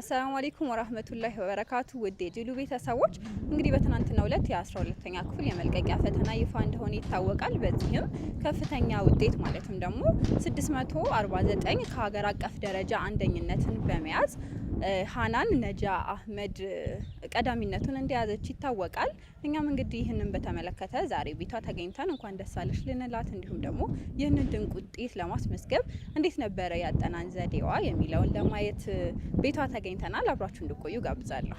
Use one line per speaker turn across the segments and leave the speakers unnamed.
አሰላሙ አለይኩም ወራህመቱላሂ ወበረካቱ ውድ የጅሉ ቤተሰቦች እንግዲህ በትናንትናው ዕለት የ12ኛ ክፍል የመልቀቂያ ፈተና ይፋ እንደሆነ ይታወቃል። በዚህም ከፍተኛ ውጤት ማለትም ደግሞ 649 ከሀገር አቀፍ ደረጃ አንደኝነትን በመያዝ ሃናን ነጃ አህመድ ቀዳሚነቱን እንደያዘች ይታወቃል። እኛም እንግዲህ ይህንን በተመለከተ ዛሬ ቤቷ ተገኝተን እንኳን ደስ አለሽ ልንላት እንዲሁም ደግሞ ይህንን ድንቅ ውጤት ለማስመዝገብ እንዴት ነበረ ያጠናን ዘዴዋ የሚለውን ለማየት ቤቷ ተገኝተናል። አብራችሁ እንድቆዩ ጋብዛለሁ።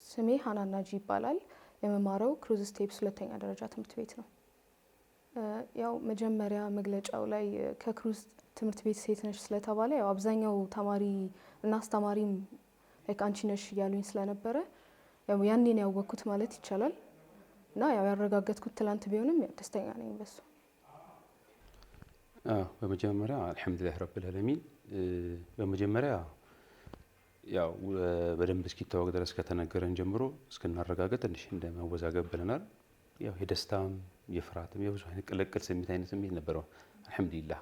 ስሜ ሃናን ናጂ ይባላል። የመማረው ክሩዝ ስቴፕስ ሁለተኛ ደረጃ ትምህርት ቤት ነው። ያው መጀመሪያ መግለጫው ላይ ከክሩዝ ትምህርት ቤት ሴት ነሽ ስለተባለ ያው አብዛኛው ተማሪ እና አስተማሪም አንቺ ነሽ እያሉኝ ስለነበረ ያው ያኔ ነው ያወቅኩት ማለት ይቻላል። እና ያው ያረጋገጥኩት ትላንት ቢሆንም ደስተኛ ነኝ በሱ።
በመጀመሪያ አልሐምዱሊላህ ረብል ዓለሚን በመጀመሪያ ያው በደንብ እስኪታወቅ ድረስ ከተነገረን ጀምሮ እስክናረጋግጥ ትንሽ እንደማወዛገብ ብለናል። ያው የደስታም የፍርሃትም የብዙ አይነት ቅልቅል ስሜት ነበረው። አልሐምዱሊላህ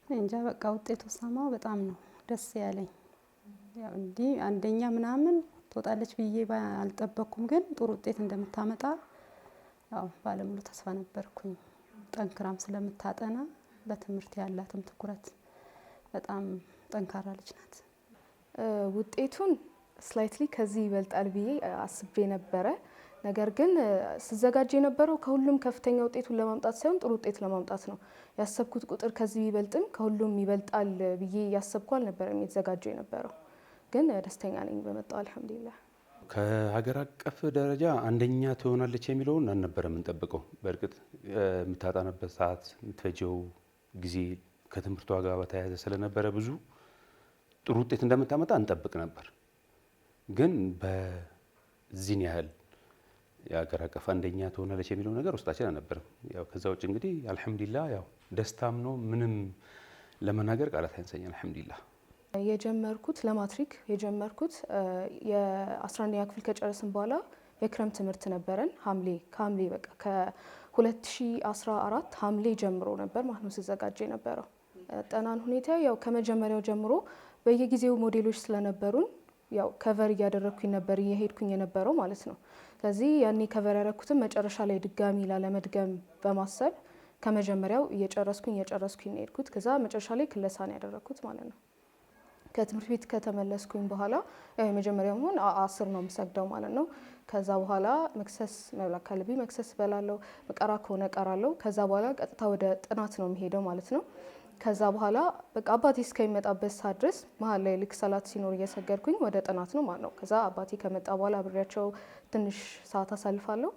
እንጃ በቃ ውጤቱ ሰማው በጣም ነው ደስ ያለኝ። ያው እንዲህ አንደኛ ምናምን ትወጣለች ብዬ አልጠበቅኩም፣ ግን ጥሩ ውጤት እንደምታመጣ ያው ባለሙሉ ተስፋ ነበርኩኝ። ጠንክራም ስለምታጠና በትምህርት ያላትም ትኩረት በጣም ጠንካራ ልጅ ናት።
ውጤቱን ስላይትሊ ከዚህ ይበልጣል ብዬ አስቤ ነበረ። ነገር ግን ስዘጋጅ የነበረው ከሁሉም ከፍተኛ ውጤቱን ለማምጣት ሳይሆን ጥሩ ውጤት ለማምጣት ነው ያሰብኩት። ቁጥር ከዚህ ይበልጥም ከሁሉም ይበልጣል ብዬ ያሰብኩ አልነበረም የተዘጋጀው የነበረው። ግን ደስተኛ ነኝ በመጣው አልሐምዱሊላህ።
ከሀገር አቀፍ ደረጃ አንደኛ ትሆናለች የሚለውን አልነበረም እንጠብቀው። በእርግጥ የምታጣነበት ሰዓት የምትፈጀው ጊዜ ከትምህርቷ ጋር በተያያዘ ስለነበረ ብዙ ጥሩ ውጤት እንደምታመጣ እንጠብቅ ነበር። ግን በዚህን ያህል የሀገር አቀፍ አንደኛ ትሆናለች የሚለው ነገር ውስጣችን አልነበረም። ያው ከዛ ውጭ እንግዲህ አልሐምዱሊላህ ያው ደስታም ነው፣ ምንም ለመናገር ቃላት ያንሰኛል። አልሐምዱሊላህ
የጀመርኩት ለማትሪክ የጀመርኩት የ11ኛ ክፍል ከጨረስን በኋላ የክረምት ትምህርት ነበረን። ከሐምሌ በቃ ከ2014 ሐምሌ ጀምሮ ነበር ማለት ነው ሲዘጋጅ የነበረው። ጠናን ሁኔታ ያው ከመጀመሪያው ጀምሮ በየጊዜው ሞዴሎች ስለነበሩን ያው ከቨር እያደረኩኝ ነበር እየሄድኩኝ የነበረው ማለት ነው። ስለዚህ ያኔ ከቨር ያደረኩትን መጨረሻ ላይ ድጋሚ ላለመድገም በማሰብ ከመጀመሪያው እየጨረስኩኝ ነው የሄድኩት። ከዛ መጨረሻ ላይ ክለሳን ያደረኩት ማለት ነው። ከትምህርት ቤት ከተመለስኩኝ በኋላ ያው የመጀመሪያው ሆን 10 ነው የምሰግደው ማለት ነው። ከዛ በኋላ መክሰስ መብላት ካለብኝ መክሰስ በላለሁ፣ መቀራ ከሆነ ቀራለሁ። ከዛ በኋላ ቀጥታ ወደ ጥናት ነው የሚሄደው ማለት ነው። ከዛ በኋላ በቃ አባቴ እስከሚመጣበት ሰዓት ድረስ መሀል ላይ ልክ ሰላት ሲኖር እየሰገድኩኝ ወደ ጥናት ነው ማለት ነው። ከዛ አባቴ ከመጣ በኋላ አብሬያቸው ትንሽ ሰዓት አሳልፋለሁ።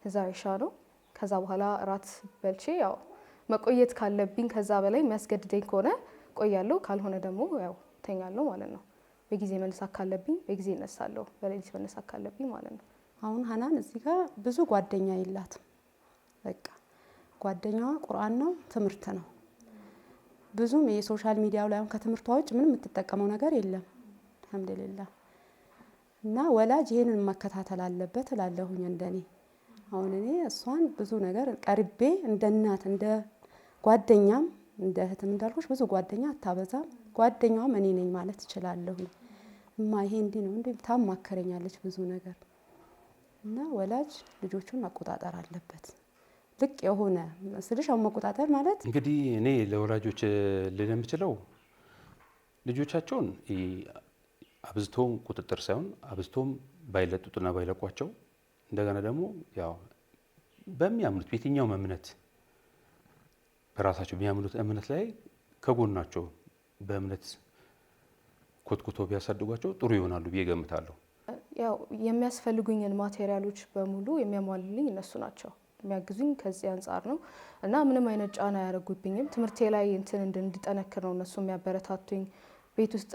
ከዛ ኢሻ ነው። ከዛ በኋላ እራት በልቼ ያው መቆየት ካለብኝ ከዛ በላይ የሚያስገድደኝ ከሆነ ቆያለሁ፣ ካልሆነ ደግሞ ያው ተኛለሁ ማለት ነው። በጊዜ መነሳት ካለብኝ በጊዜ እነሳለሁ፣ በሌሊት መነሳት ካለብኝ ማለት ነው።
አሁን ሃናን እዚህ ጋር ብዙ ጓደኛ የላትም። በቃ ጓደኛዋ ቁርአን ነው፣ ትምህርት ነው። ብዙም የሶሻል ሚዲያው ላይ አሁን ከትምህርቷ ውጭ ምንም የምትጠቀመው ነገር የለም። አልሐምዱሊላህ እና ወላጅ ይሄንን መከታተል አለበት እላለሁኝ እንደኔ። አሁን እኔ እሷን ብዙ ነገር ቀርቤ እንደ እናት እንደ ጓደኛም እንደ እህትም እንዳልኩሽ ብዙ ጓደኛ አታበዛም። ጓደኛዋም እኔ ነኝ ማለት እችላለሁ። እማ ይሄ እንዲህ ነው እንዴ ታማከረኛለች ብዙ ነገር። እና ወላጅ ልጆቹን መቆጣጠር አለበት። ልቅ የሆነ ስልሽ አሁን መቆጣጠር ማለት
እንግዲህ እኔ ለወላጆች ልል የምችለው ልጆቻቸውን አብዝቶም ቁጥጥር ሳይሆን አብዝቶም ባይለጡትና ባይለቋቸው፣ እንደገና ደግሞ ያው በሚያምኑት በየትኛውም እምነት በራሳቸው የሚያምኑት እምነት ላይ ከጎናቸው በእምነት ኮትኩቶ ቢያሳድጓቸው ጥሩ ይሆናሉ ብዬ ገምታለሁ።
ያው የሚያስፈልጉኝን ማቴሪያሎች በሙሉ የሚያሟሉልኝ እነሱ ናቸው። የሚያግዙኝ ከዚህ አንጻር ነው እና ምንም አይነት ጫና አያደርጉብኝም። ትምህርቴ ላይ እንትን እንዲጠነክር ነው እነሱ የሚያበረታቱኝ። ቤት ውስጥ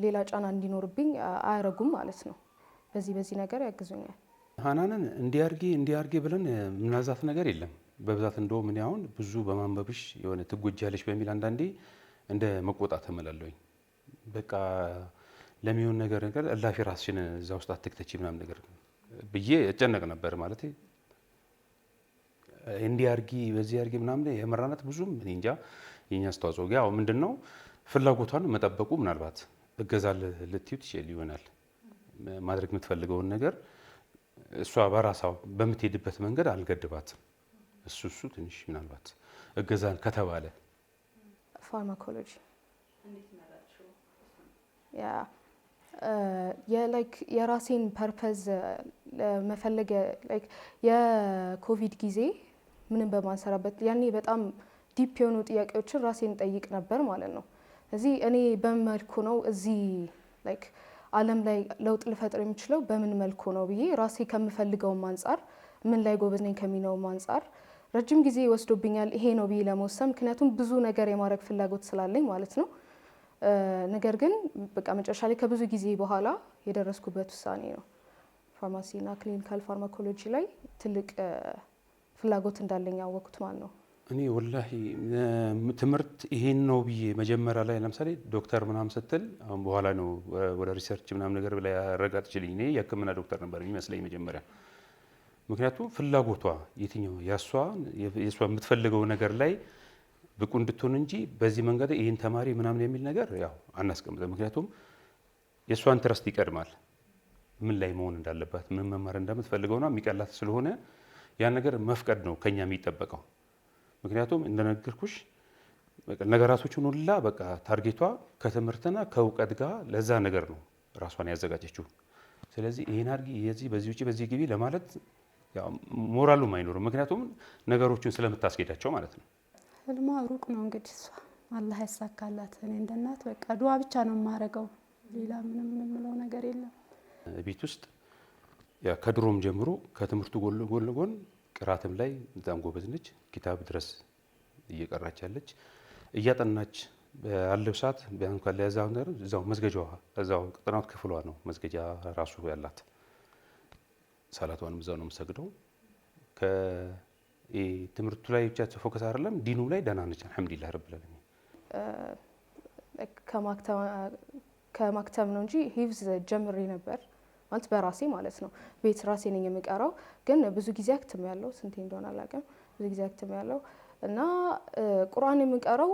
ሌላ ጫና እንዲኖርብኝ አያደርጉም ማለት ነው። በዚህ ነገር ያግዙኛል።
ሀናንን እንዲያርጌ ብለን ምናዛት ነገር የለም። በብዛት እንደው ምን ያሁን ብዙ በማንበብሽ የሆነ ትጎጃለሽ በሚል አንዳንዴ እንደ መቆጣት እምላለሁኝ። በቃ ለሚሆን ነገር እላፊ ራስሽን እዛ ውስጥ አትክተቺ ምናምን ነገር ብዬ እጨነቅ ነበር። ማለት እንዲያርጊ በዚህ ያርጊ ምናምን የመራናት ብዙም እኔ እንጃ። የኛ አስተዋጽኦ ያው ምንድነው ፍላጎቷን መጠበቁ። ምናልባት እገዛ ልትዩ ትችል ይሆናል። ማድረግ የምትፈልገውን ነገር እሷ በራሷ በምትሄድበት መንገድ አልገድባትም። እሱ ትንሽ ምናልባት እገዛን ከተባለ
ፋርማኮሎጂ የራሴን ፐርፐዝ ለመፈለግ የኮቪድ ጊዜ ምንም በማንሰራበት ያኔ በጣም ዲፕ የሆኑ ጥያቄዎችን ራሴን ጠይቅ ነበር ማለት ነው። እዚህ እኔ በምን መልኩ ነው እዚህ ዓለም ላይ ለውጥ ልፈጥር የሚችለው በምን መልኩ ነው ብዬ ራሴ ከምፈልገውም አንጻር ምን ላይ ጎበዝ ነኝ ከሚለውም አንጻር ረጅም ጊዜ ወስዶብኛል ይሄ ነው ብዬ ለመወሰን። ምክንያቱም ብዙ ነገር የማድረግ ፍላጎት ስላለኝ ማለት ነው። ነገር ግን በቃ መጨረሻ ላይ ከብዙ ጊዜ በኋላ የደረስኩበት ውሳኔ ነው። ፋርማሲና ክሊኒካል ፋርማኮሎጂ ላይ ትልቅ ፍላጎት እንዳለኝ ያወቅኩት ማለት ነው።
እኔ ወላሂ ትምህርት ይሄን ነው ብዬ መጀመሪያ ላይ ለምሳሌ ዶክተር ምናምን ስትል አሁን በኋላ ነው ወደ ሪሰርች ምናምን ነገር ብላ ያረጋግጥልኝ። እኔ የሕክምና ዶክተር ነበር የሚመስለኝ መጀመሪያ። ምክንያቱም ፍላጎቷ የትኛው የሷ የምትፈልገው ነገር ላይ ብቁ እንድትሆን እንጂ በዚህ መንገድ ይህን ተማሪ ምናምን የሚል ነገር ያው አናስቀምጥም። ምክንያቱም የእሷን ትረስት ይቀድማል። ምን ላይ መሆን እንዳለባት ምን መማር እንደምትፈልገውና የሚቀላት ስለሆነ ያን ነገር መፍቀድ ነው ከኛ የሚጠበቀው። ምክንያቱም እንደነገርኩሽ ነገራቶችን ሁላ በቃ ታርጌቷ ከትምህርትና ከእውቀት ጋር ለዛ ነገር ነው ራሷን ያዘጋጀችው። ስለዚህ ይሄን አድርጊ በዚህ ውጪ በዚህ ግቢ ለማለት ያው ሞራሉም አይኖርም። ምክንያቱም ነገሮችን ስለምታስኬዳቸው ማለት ነው።
ህልሟ ሩቅ ነው እንግዲህ እሷ አላህ ያሳካላት። እኔ እንደ እናት በቃ ዱዓ ብቻ ነው የማረገው። ሌላ ምንም የምለው ነገር የለም።
ቤት ውስጥ ያ ከድሮም ጀምሮ ከትምህርቱ ጎን ለጎን ቅራትም ላይ በጣም ጎበዝ ነች። ኪታብ ድረስ እየቀራች ያለች እያጠናች ያለው ሰዓት ቢያንስ ካለ እዛው መስገጃዋ እዛው ጥናት ክፍሏ ነው መስገጃ ራሱ ያላት። ሰላቷንም እዛው ነው የምትሰግደው። ትምህርቱ ላይ ብቻ ፎከስ አይደለም ዲኑ ላይ ደህና ነች። አልሐምዱሊላህ ረብል ዓለሚን።
ከማክተም ነው እንጂ ሂፍዝ ጀምሬ ነበር ማለት በራሴ ማለት ነው። ቤት ራሴ ነኝ የምቀራው። ግን ብዙ ጊዜ አክትም ያለው ስንቴ እንደሆነ አላውቅም። ብዙ ጊዜ አክትም ያለው እና ቁርአን የምቀራው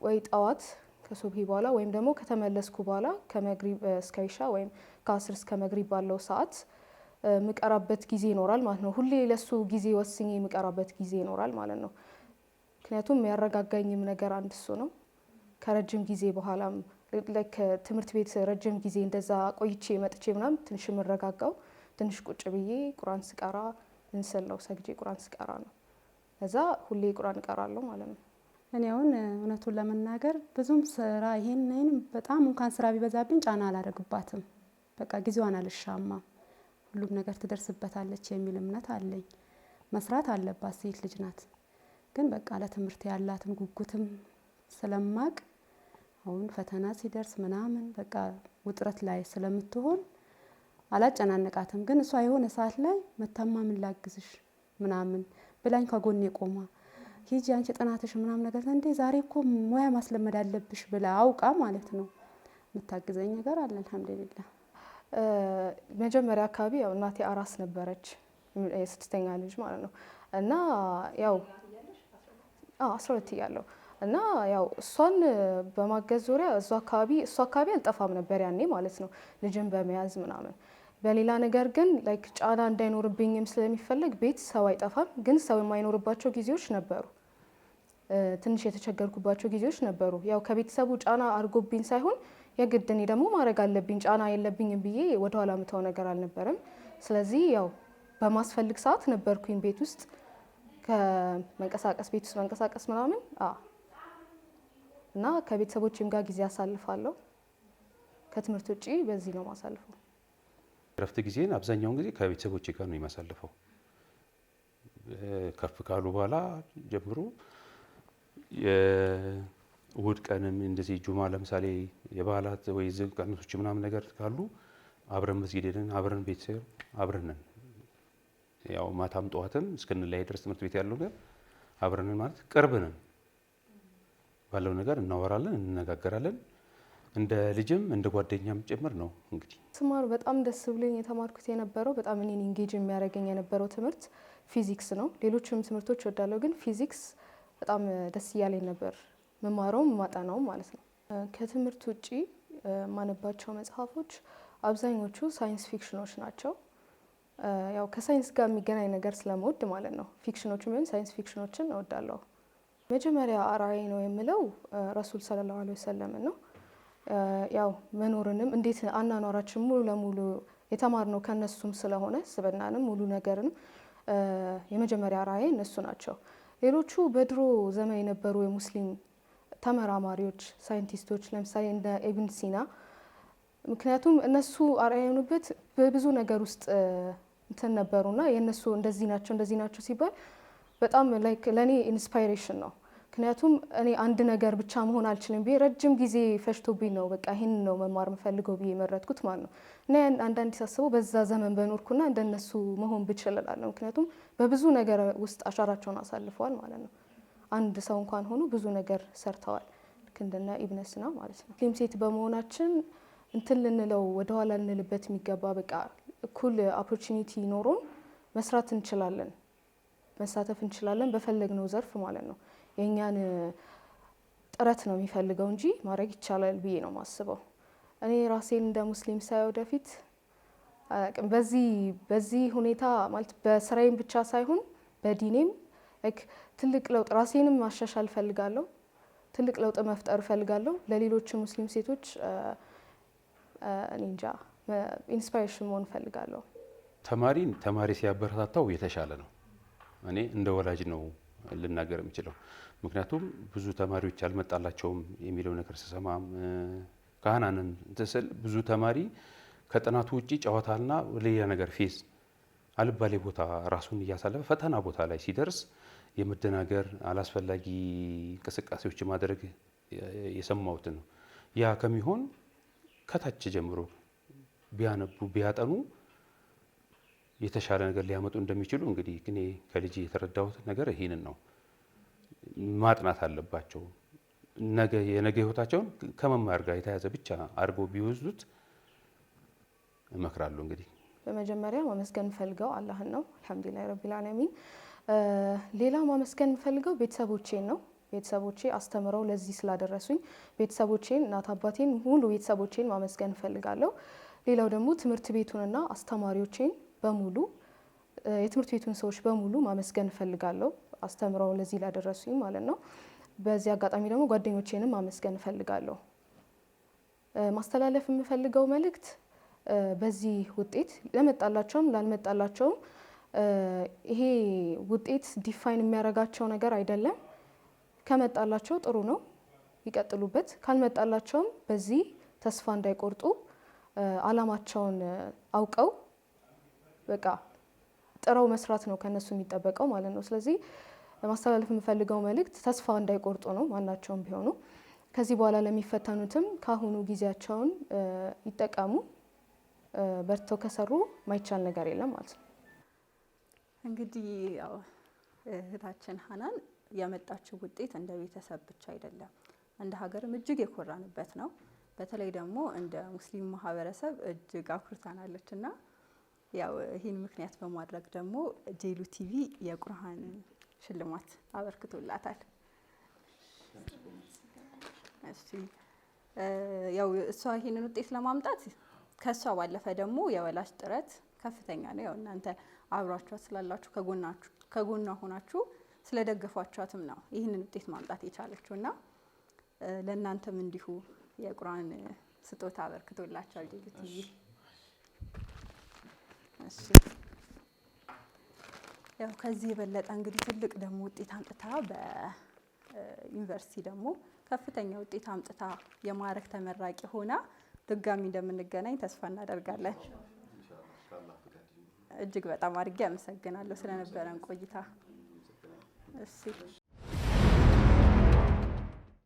ወይ ጠዋት ከሱብሂ በኋላ ወይም ደግሞ ከተመለስኩ በኋላ ከመግሪብ እስከ ኢሻ ወይም ከአስር እስከ መግሪብ ባለው ሰዓት ምቀራበት ጊዜ ይኖራል ማለት ነው። ሁሌ ለሱ ጊዜ ወስኜ የምቀራበት ጊዜ ይኖራል ማለት ነው። ምክንያቱም ያረጋጋኝም ነገር አንድ እሱ ነው። ከረጅም ጊዜ በኋላም ትምህርት ቤት ረጅም ጊዜ እንደዛ ቆይቼ መጥቼ ምናምን ትንሽ የምረጋጋው ትንሽ ቁጭ ብዬ ቁርአን ስቀራ እንሰለው ሰግጄ ቁርአን ስቀራ ነው። ከዛ ሁሌ ቁርአን እቀራለሁ ማለት ነው።
እኔ አሁን እውነቱን ለመናገር ብዙም ስራ ይሄን በጣም እንኳን ስራ ቢበዛብኝ ጫና አላደርግባትም። በቃ ጊዜዋን አልሻማም። ሁሉም ነገር ትደርስበታለች የሚል እምነት አለኝ። መስራት አለባት፣ ሴት ልጅ ናት። ግን በቃ ለትምህርት ያላትን ጉጉትም ስለማቅ አሁን ፈተና ሲደርስ ምናምን በቃ ውጥረት ላይ ስለምትሆን አላጨናነቃትም። ግን እሷ የሆነ ሰዓት ላይ መታማ ምን ላግዝሽ ምናምን ብላኝ ከጎኔ ቆማ ሂጂ አንቺ ጥናትሽ ምናምን ነገር እንዴ ዛሬ እኮ ሙያ ማስለመድ አለብሽ ብላ አውቃ ማለት ነው የምታግዘኝ ነገር አለ። አልሐምዱሊላህ።
መጀመሪያ አካባቢ ያው እናቴ አራስ ነበረች፣ የስድስተኛ ልጅ ማለት ነው። እና ያው 12 እያለሁ እና ያው እሷን በማገዝ ዙሪያ እሷ አካባቢ አልጠፋም ነበር ያኔ ማለት ነው፣ ልጅን በመያዝ ምናምን። በሌላ ነገር ግን ላይክ ጫና እንዳይኖርብኝም ስለሚፈልግ ቤት ሰው አይጠፋም። ግን ሰው የማይኖርባቸው ጊዜዎች ነበሩ፣ ትንሽ የተቸገርኩባቸው ጊዜዎች ነበሩ። ያው ከቤተሰቡ ጫና አድርጎብኝ ሳይሆን የግድ እኔ ደግሞ ማድረግ አለብኝ፣ ጫና የለብኝም ብዬ ወደኋላ ምተው ነገር አልነበረም። ስለዚህ ያው በማስፈልግ ሰዓት ነበርኩኝ ቤት ውስጥ ቤት ውስጥ መንቀሳቀስ ምናምን እና ከቤተሰቦችም ጋር ጊዜ አሳልፋለሁ። ከትምህርት ውጪ በዚህ ነው ማሳልፈው።
ረፍት ጊዜን አብዛኛውን ጊዜ ከቤተሰቦቼ ጋር ነው የማሳልፈው። ከፍ ካሉ በኋላ ጀምሮ እሁድ ቀንም እንደዚህ ጁማ ለምሳሌ የበዓላት ወይ ዝግ ቀኖች ምናምን ነገር ካሉ አብረን መስጊድ ሄደን አብረን ቤተሰብ አብረን ነን። ያው ማታም ጠዋትም እስክንለያይ ድረስ ትምህርት ቤት ያለው ነገር አብረን ማለት ቅርብ ነን። ባለው ነገር እናወራለን፣ እንነጋገራለን። እንደ ልጅም እንደ ጓደኛም ጭምር ነው። እንግዲህ
ስማር በጣም ደስ ብሎኝ የተማርኩት የነበረው በጣም እኔን ኢንጌጅ የሚያደርገኝ የነበረው ትምህርት ፊዚክስ ነው። ሌሎችም ትምህርቶች እወዳለሁ፣ ግን ፊዚክስ በጣም ደስ እያለኝ ነበር መማረውም ማጠናውም ማለት ነው። ከትምህርት ውጪ ማነባቸው መጽሐፎች አብዛኞቹ ሳይንስ ፊክሽኖች ናቸው። ያው ከሳይንስ ጋር የሚገናኝ ነገር ስለምወድ ማለት ነው። ፊክሽኖችም ቢሆን ሳይንስ ፊክሽኖችን እወዳለሁ። መጀመሪያ አርአያ ነው የምለው ረሱል ሰለላሁ ዐለይሂ ወሰለም ነው። ያው መኖርንም እንዴት አናኗራችን ሙሉ ለሙሉ የተማርነው ከነሱም ስለሆነ ስብናንም ሙሉ ነገርንም የመጀመሪያ አርአያ እነሱ ናቸው። ሌሎቹ በድሮ ዘመን የነበሩ የሙስሊም ተመራማሪዎች፣ ሳይንቲስቶች ለምሳሌ እንደ ኢብን ሲና፣ ምክንያቱም እነሱ አርአያ የሆኑበት በብዙ ነገር ውስጥ እንትን ነበሩና የእነሱ እንደዚህ ናቸው ሲባል በጣም ላይክ ለእኔ ኢንስፓይሬሽን ነው። ምክንያቱም እኔ አንድ ነገር ብቻ መሆን አልችልም ብዬ ረጅም ጊዜ ፈጅቶብኝ ነው በቃ ይህን ነው መማር የምፈልገው ብዬ የመረጥኩት ማለት ነው። እና አንዳንድ ሳስበው በዛ ዘመን በኖርኩና እንደነሱ መሆን ብችል እላለሁ። ምክንያቱም በብዙ ነገር ውስጥ አሻራቸውን አሳልፈዋል ማለት ነው። አንድ ሰው እንኳን ሆኖ ብዙ ነገር ሰርተዋል። ልክ እንደነ ኢብን ሲና ማለት ነው። ሙስሊም ሴት በመሆናችን እንትን ልንለው ወደኋላ ልንልበት የሚገባ በቃ እኩል ኦፖርቹኒቲ ኖሮን መስራት እንችላለን፣ መሳተፍ እንችላለን በፈለግነው ዘርፍ ማለት ነው። የእኛን ጥረት ነው የሚፈልገው እንጂ ማድረግ ይቻላል ብዬ ነው የማስበው። እኔ ራሴን እንደ ሙስሊም ሳይ ወደፊት በዚህ ሁኔታ ማለት በስራዬም ብቻ ሳይሆን በዲኔም ትልቅ ለውጥ ራሴንም ማሻሻል እፈልጋለሁ። ትልቅ ለውጥ መፍጠር እፈልጋለሁ። ለሌሎች ሙስሊም ሴቶች እኔ እንጃ ኢንስፓይሬሽን መሆን እፈልጋለሁ።
ተማሪ ሲያበረታታው የተሻለ ነው። እኔ እንደ ወላጅ ነው ልናገር የምችለው። ምክንያቱም ብዙ ተማሪዎች አልመጣላቸውም የሚለው ነገር ስሰማም ካህናንን ስል ብዙ ተማሪ ከጥናቱ ውጪ ጨዋታና ሌላ ነገር ፌዝ አልባሌ ቦታ ራሱን እያሳለፈ ፈተና ቦታ ላይ ሲደርስ የመደናገር አላስፈላጊ እንቅስቃሴዎች ማድረግ የሰማሁት ነው። ያ ከሚሆን ከታች ጀምሮ ቢያነቡ ቢያጠኑ የተሻለ ነገር ሊያመጡ እንደሚችሉ እንግዲህ እኔ ከልጅ የተረዳሁት ነገር ይሄንን ነው። ማጥናት አለባቸው። የነገ ህይወታቸውን ከመማር ጋር የተያዘ ብቻ አድርገው ቢወስዱት እመክራለሁ። እንግዲህ
በመጀመሪያ ማመስገን ፈልገው አላህን ነው። አልሐምዱሊላህ ረቢል ዓለሚን። ሌላ ማመስገን ፈልገው ቤተሰቦቼን ነው። ቤተሰቦቼ አስተምረው ለዚህ ስላደረሱኝ ቤተሰቦቼን፣ እናት አባቴን፣ ሙሉ ቤተሰቦቼን ማመስገን ፈልጋለሁ። ሌላው ደግሞ ትምህርት ቤቱንና አስተማሪዎቼን በሙሉ የትምህርት ቤቱን ሰዎች በሙሉ ማመስገን ፈልጋለሁ፣ አስተምረው ለዚህ ላደረሱኝ ማለት ነው። በዚህ አጋጣሚ ደግሞ ጓደኞቼንም ማመስገን ፈልጋለሁ። ማስተላለፍ የምፈልገው መልእክት በዚህ ውጤት ለመጣላቸውም ላልመጣላቸውም ይሄ ውጤት ዲፋይን የሚያደርጋቸው ነገር አይደለም። ከመጣላቸው ጥሩ ነው፣ ይቀጥሉበት። ካልመጣላቸውም በዚህ ተስፋ እንዳይቆርጡ አላማቸውን አውቀው በቃ ጥረው መስራት ነው ከነሱ የሚጠበቀው ማለት ነው። ስለዚህ ማስተላለፍ የምፈልገው መልእክት ተስፋ እንዳይቆርጡ ነው ማናቸውም ቢሆኑ። ከዚህ በኋላ ለሚፈተኑትም ካሁኑ ጊዜያቸውን ይጠቀሙ። በርተው ከሰሩ ማይቻል ነገር የለም ማለት ነው።
እንግዲህ ያው እህታችን ሀናን ያመጣችው ውጤት እንደ ቤተሰብ ብቻ አይደለም፣ እንደ ሀገርም እጅግ የኮራንበት ነው። በተለይ ደግሞ እንደ ሙስሊም ማህበረሰብ እጅግ አኩርታናለች እና ያው ይህን ምክንያት በማድረግ ደግሞ ጄሉ ቲቪ የቁርአን ሽልማት አበርክቶላታል። እሺ ያው እሷ ይህንን ውጤት ለማምጣት ከሷ ባለፈ ደግሞ የወላጅ ጥረት ከፍተኛ ነው። ያው እናንተ አብራችኋት ስላላችሁ ከጎኗ ሆናችሁ ስለደገፏችኋትም ነው ይህንን ውጤት ማምጣት የቻለችው እና ለእናንተም እንዲሁ የቁርአን ስጦታ አበርክቶላችኋል ጄሉ ቲቪ። እሺ ያው ከዚህ የበለጠ እንግዲህ ትልቅ ደግሞ ውጤት አምጥታ በዩኒቨርሲቲ ደግሞ ከፍተኛ ውጤት አምጥታ የማዕረግ ተመራቂ ሆና ድጋሚ እንደምንገናኝ ተስፋ እናደርጋለን። እጅግ በጣም አድርጌ አመሰግናለሁ ስለነበረን ቆይታ። እሺ